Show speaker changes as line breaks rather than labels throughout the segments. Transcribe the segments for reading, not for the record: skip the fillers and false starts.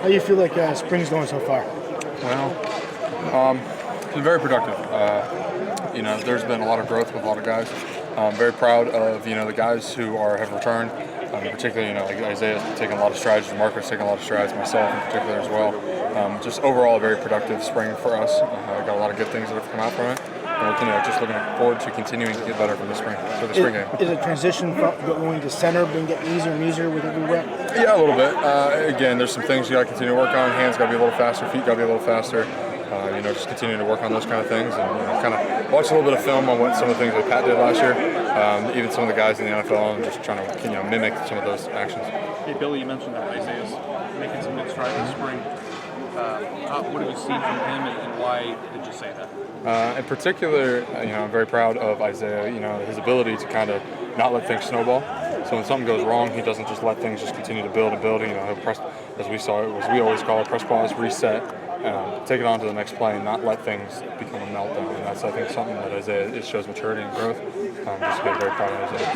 How do you feel like spring's going so far?
Well, it's been very productive. There's been a lot of growth with a lot of guys. I'm very proud of the guys who have returned. Particularly, like Isaiah's taking a lot of strides, Marcus taking a lot of strides, myself in particular as well. Just overall, a very productive spring for us. Got a lot of good things that have come out from it. And we're just looking forward to continuing to get better for the spring game.
Is a transition from going to center been getting easier and easier with every rep?
Yeah, a little bit. Again, there's some things you got to continue to work on. Hands got to be a little faster, feet got to be a little faster. Just continuing to work on those kind of things, and kind of watch a little bit of film on what some of the things that Pat did last year. Even some of the guys in the NFL, and just trying to mimic some of those actions.
Hey, Billy, you mentioned that Isaiah's making some good strides this spring. What have you seen from him, and why did you say that?
In particular, I'm very proud of Isaiah. His ability to kind of not let things snowball. So when something goes wrong, he doesn't just let things just continue to build and build. He'll press, as we saw, we always call it, press pause, reset, take it on to the next play, and not let things become a meltdown. And that's, I think, something that Isaiah, it shows maturity and growth. Just very, very proud of Isaiah.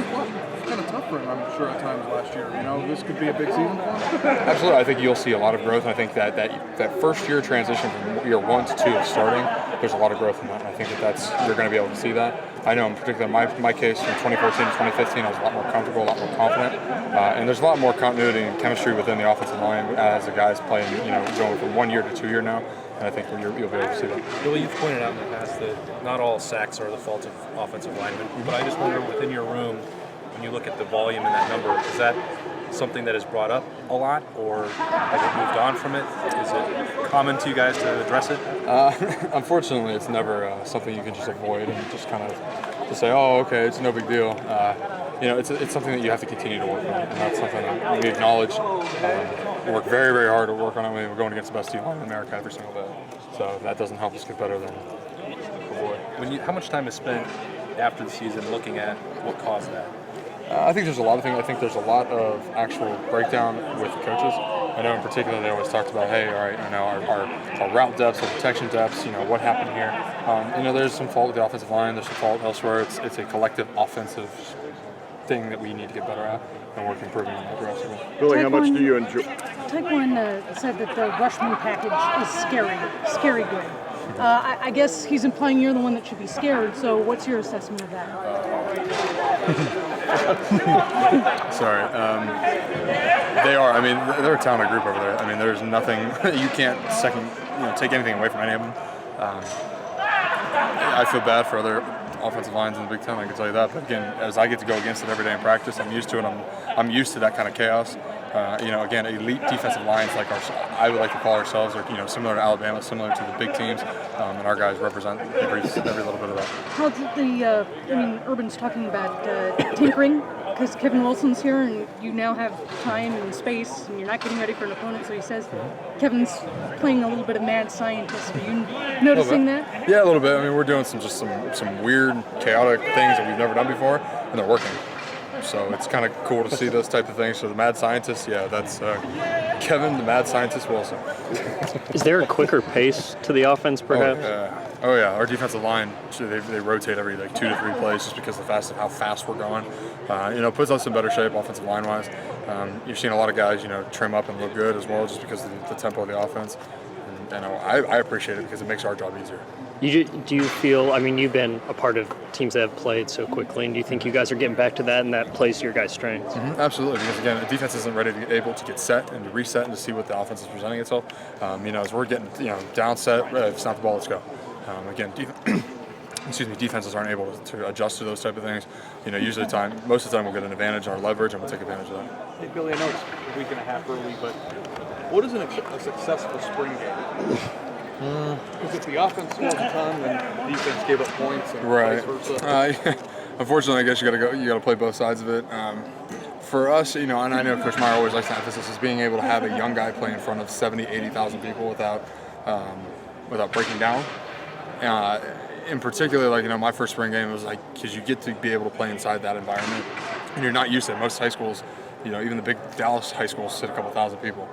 It's kind of tough for him, I'm sure, at times last year. This could be a big season for him.
Absolutely. I think you'll see a lot of growth. And I think that first year transition from year 1 to 2 of starting, there's a lot of growth in that. And I think you're going to be able to see that. I know in particular, my case from 2014 to 2015, I was a lot more comfortable, a lot more confident. And there's a lot more continuity and chemistry within the offensive line as the guys playing, going from 1 year to 2 year now. And I think you'll be able to see that.
Billy, you've pointed out in the past that not all sacks are the fault of offensive linemen, but I just wonder, within your room, when you look at the volume in that number, is that something that is brought up a lot, or have you moved on from it? Is it common to you guys to address it?
Unfortunately, it's never something you can just avoid and just kind of just say, oh, okay, it's no big deal. It's something that you have to continue to work on, and that's something that we acknowledge. We work very, very hard to work on it. We're going against the best team in America every single day, so that doesn't help us get better than before.
How much time is spent after the season looking at what caused that?
I think there's a lot of things. I think there's a lot of actual breakdown with the coaches. I know in particular they always talked about, hey, all right, our route depths, our protection depths, what happened here. There's some fault with the offensive line. There's some fault elsewhere. It's a collective offensive thing that we need to get better at, and we're improving on that progressively.
Billy, how much do you enjoy?
Taekwon said that the Rushman package is scary good. I guess he's implying you're the one that should be scared, so what's your assessment of that?
Sorry. They are. They're a talented group over there. There's nothing, you can't take anything away from any of them. I feel bad for other offensive lines in the Big Ten, I can tell you that. But again, as I get to go against it every day in practice, I'm used to it. I'm used to that kind of chaos. Again, elite defensive lines like I would like to call ourselves, or similar to Alabama, similar to the big teams, and our guys represent every little bit of that.
How's Urban's talking about tinkering, because Kevin Wilson's here, and you now have time and space, and you're not getting ready for an opponent. So he says Kevin's playing a little bit of mad scientist. Are you noticing that?
Yeah, a little bit. We're doing some weird, chaotic things that we've never done before, and they're working. So it's kind of cool to see those type of things. So the mad scientist, that's Kevin, the mad scientist Wilson.
Is there a quicker pace to the offense, perhaps?
Oh yeah. Our defensive line, they rotate every 2 to 3 plays just because of how fast we're going. Puts us in better shape offensive line-wise. You've seen a lot of guys, trim up and look good as well, just because of the tempo of the offense. And I appreciate it because it makes our job easier.
Do you feel, you've been a part of teams that have played so quickly, and do you think you guys are getting back to that, and that plays to your guys' strengths?
Mm-hmm, absolutely, because again, the defense isn't able to get set and to reset and to see what the offense is presenting itself. As we're getting down set, snap the ball, let's go. Defenses aren't able to adjust to those type of things. Most of the time we'll get an advantage on our leverage, and we'll take advantage of that.
Hey, Billy, I know it's a week and a half early, but what is a successful spring game? Because if the offense scores a ton, then the defense gave up points, and
right.
vice versa.
Unfortunately, I guess you got to play both sides of it. For us, and I know Coach Meyer always likes to emphasize is being able to have a young guy play in front of 70, 80,000 people without breaking down. In particular, my first spring game was because you get to be able to play inside that environment, and you're not used to it. Most high schools, even the big Dallas high schools sit a couple thousand people.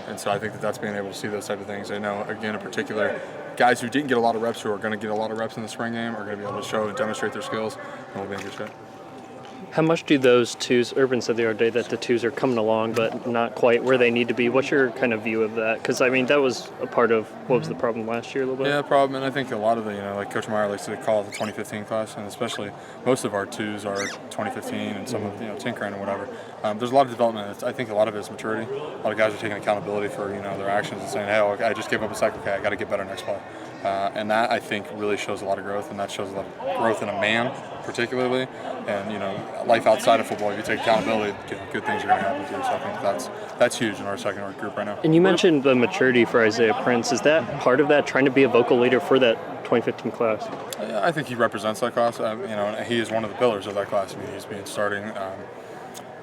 And so I think that's being able to see those type of things. I know, again, in particular, guys who didn't get a lot of reps, who are going to get a lot of reps in the spring game, are going to be able to show and demonstrate their skills, and we'll be in good shape.
How much do those twos? Urban said the other day that the twos are coming along, but not quite where they need to be. What's your kind of view of that? Because I mean, that was a part of what was the problem last year a little bit.
Yeah, problem, and I think a lot of the, like Coach Meyer likes to call it the 2015 class, and especially most of our twos are 2015, and some of tinkering and whatever. There's a lot of development. I think a lot of it is maturity. A lot of guys are taking accountability for their actions and saying, hey, I just gave up a sack. Okay, I got to get better next play. And that I think really shows a lot of growth, and that shows a lot of growth in a man, particularly. And life outside of football, if you take accountability, good things are going to happen too. So I think that's huge in our second group right now.
And you mentioned the maturity for Isaiah Prince. Is that part of that, trying to be a vocal leader for that 2015 class?
I think he represents that class. And he is one of the pillars of that class. I mean, he's been starting.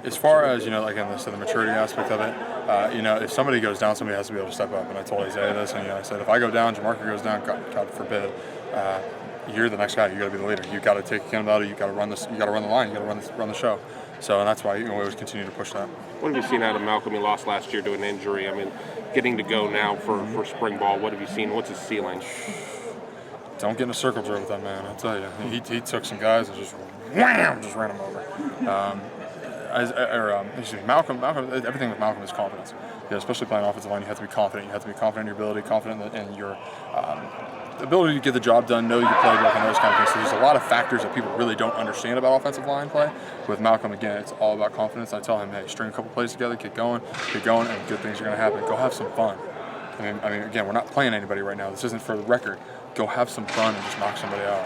As far as again, the maturity aspect of it, if somebody goes down, somebody has to be able to step up. And I told Isaiah this, and I said, if I go down, Jamarca goes down, God forbid, you're the next guy. You got to be the leader. You got to take accountability. You got to run this. You got to run the line. You got to run the show. So, and that's why we always continue to push that.
What have you seen out of Malcolm? He lost last year to an injury. I mean, getting to go now for spring ball. What have you seen? What's his ceiling?
Don't get in a circle drill with that man. I tell you, he took some guys and just wham, just ran them over. Malcolm. Everything with Malcolm is confidence. Especially playing offensive line, you have to be confident. You have to be confident in your ability, confident in your ability to get the job done, know your playbook, and those kind of things. So there's a lot of factors that people really don't understand about offensive line play. With Malcolm, again, it's all about confidence. I tell him, hey, string a couple plays together, get going, and good things are going to happen. Go have some fun. I mean, again, we're not playing anybody right now. This isn't for the record. Go have some fun and just knock somebody out.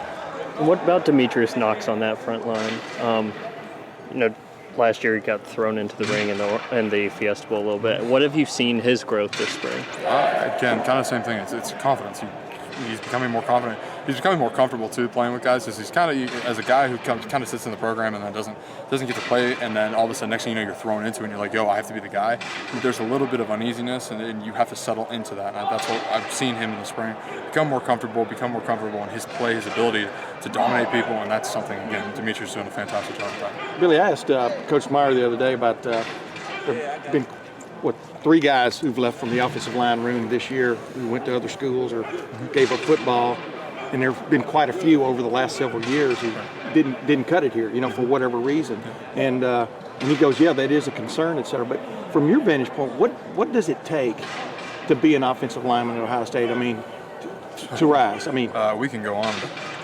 And what about Demetrius Knox on that front line? Last year he got thrown into the ring in the Fiesta Bowl a little bit. What have you seen his growth this spring?
Again, kind of the same thing. It's confidence. He's becoming more confident. He's becoming more comfortable too playing with guys. Because he's kind of, as a guy who kind of sits in the program and then doesn't get to play, and then all of a sudden next thing you know you're thrown into it and you're like, yo, I have to be the guy. There's a little bit of uneasiness, and you have to settle into that. And that's what I've seen him in the spring. Become more comfortable in his play, his ability to dominate people, and that's something, again, Demetrius is doing a fantastic job of that.
Billy, I asked Coach Meyer the other day about there have been, 3 guys who've left from the offensive line room this year who went to other schools or gave up football, and there have been quite a few over the last several years who didn't cut it here, for whatever reason. And he goes, yeah, that is a concern, et cetera. But from your vantage point, what does it take to be an offensive lineman at Ohio State? I mean, to rise. I mean,
we can go on.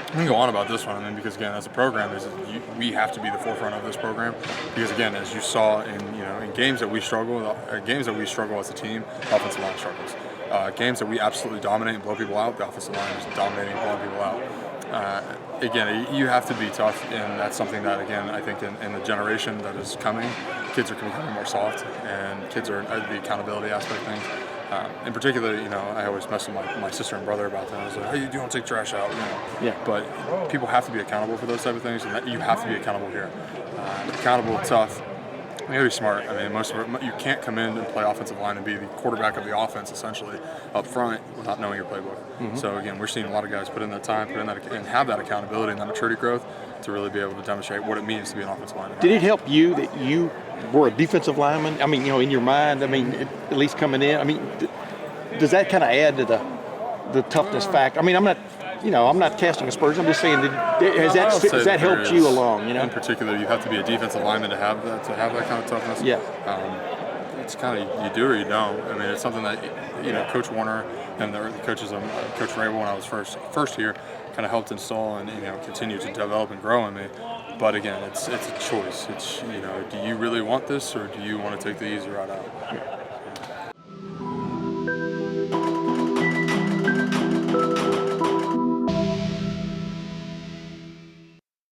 We can go on about this one, because again, as a program, we have to be the forefront of this program. Because again, as you saw in games that we struggle, as a team, offensive line struggles. Games that we absolutely dominate and blow people out, the offensive line is dominating and blowing people out. Again, you have to be tough, and that's something that, again, I think in the generation that is coming, kids are becoming more soft, and kids are the accountability aspect of things. In particular, I always mess with my sister and brother about that. I was like, hey, you don't take trash out,
Yeah.
But people have to be accountable for those type of things, and that you have to be accountable here. Accountable, tough. You gotta be smart. I mean, you can't come in and play offensive line and be the quarterback of the offense, essentially, up front without knowing your playbook. Mm-hmm. So again, we're seeing a lot of guys put in that time, and have that accountability and that maturity growth to really be able to demonstrate what it means to be an offensive lineman.
did it help you that you were a defensive lineman? I mean, in your mind, at least coming in, does that kind of add to the toughness factor? I mean, I'm not casting aspersions. I'm just saying, has that helped you along?
In particular, you have to be a defensive lineman to have that kind of toughness.
Yeah.
It's kind of, you do or you don't. I mean, it's something that Coach Warner and the coaches, Coach Rabel, when I was first here, kind of helped install and continue to develop and grow in me. But again, it's a choice. It's do you really want this, or do you want to take the easy route out?